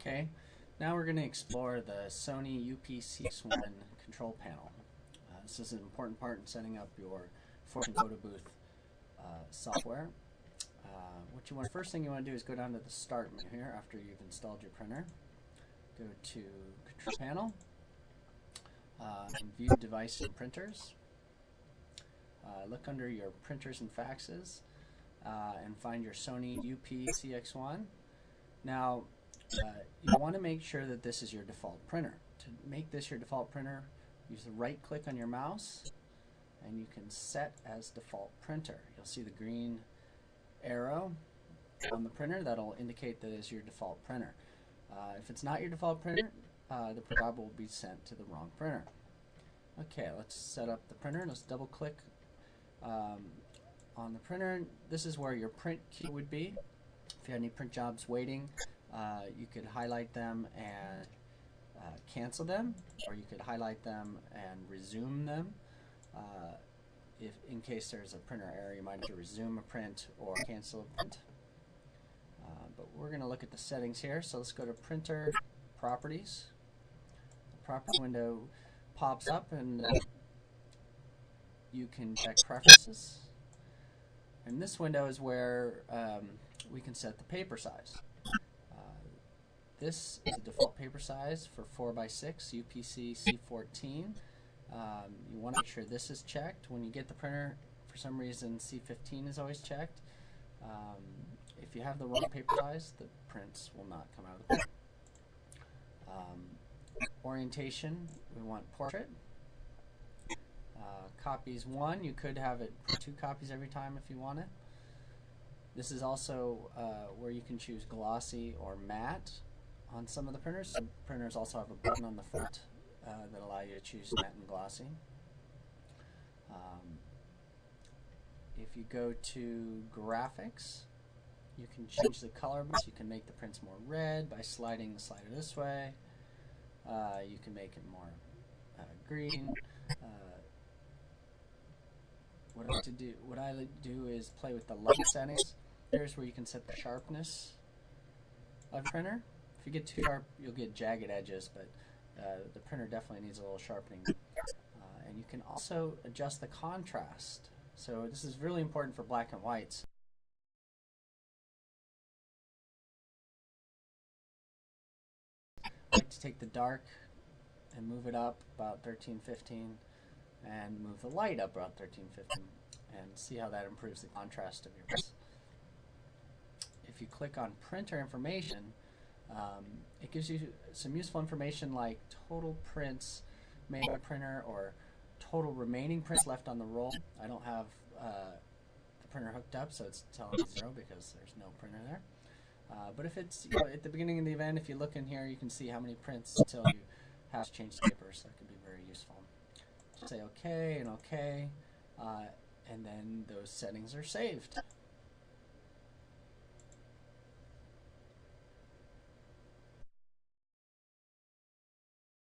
Okay, now we're going to explore the Sony UPCX-1 control panel. This is an important part in setting up your Fortune Photo Booth software. First thing you want to do is go down to the Start menu here after you've installed your printer. Go to Control Panel, and View Device and Printers. Look under your printers and faxes and find your Sony UPCX-1. Now, you want to make sure that this is your default printer. To make this your default printer, use the right click on your mouse and you can set as default printer. You'll see the green arrow on the printer that'll indicate that it's your default printer. If it's not your default printer, the job will be sent to the wrong printer. Okay, let's set up the printer. Let's double click on the printer. This is where your print queue would be. If you had any print jobs waiting, you could highlight them and cancel them, or you could highlight them and resume them. If in case there's a printer error, you might have to resume a print or cancel a print. But we're going to look at the settings here. So let's go to Printer Properties. The property window pops up and you can check Preferences. And this window is where we can set the paper size. This is the default paper size for 4x6 UPC-C14. You want to make sure this is checked. When you get the printer, for some reason C15 is always checked. If you have the wrong paper size, the prints will not come out of the print. Orientation, we want portrait. Copies 1, you could have it 2 copies every time if you want it. This is also where you can choose glossy or matte on some of the printers. Some printers also have a button on the front that allow you to choose matte and glossy. If you go to graphics, you can change the color. You can make the prints more red by sliding the slider this way. You can make it more green. What I do is play with the light settings. Here's where you can set the sharpness of the printer. If you get too sharp, you'll get jagged edges, but the printer definitely needs a little sharpening. And you can also adjust the contrast. So this is really important for black and whites. I like to take the dark and move it up about 13, 15. And move the light up about 13, 15, and see how that improves the contrast of your prints. If you click on printer information, it gives you some useful information like total prints made by printer or total remaining prints left on the roll. I don't have the printer hooked up, so it's telling me 0 because there's no printer there. But if it's at the beginning of the event, if you look in here, you can see how many prints until you have to change the paper, so that could be very useful. Say OK and OK, and then those settings are saved.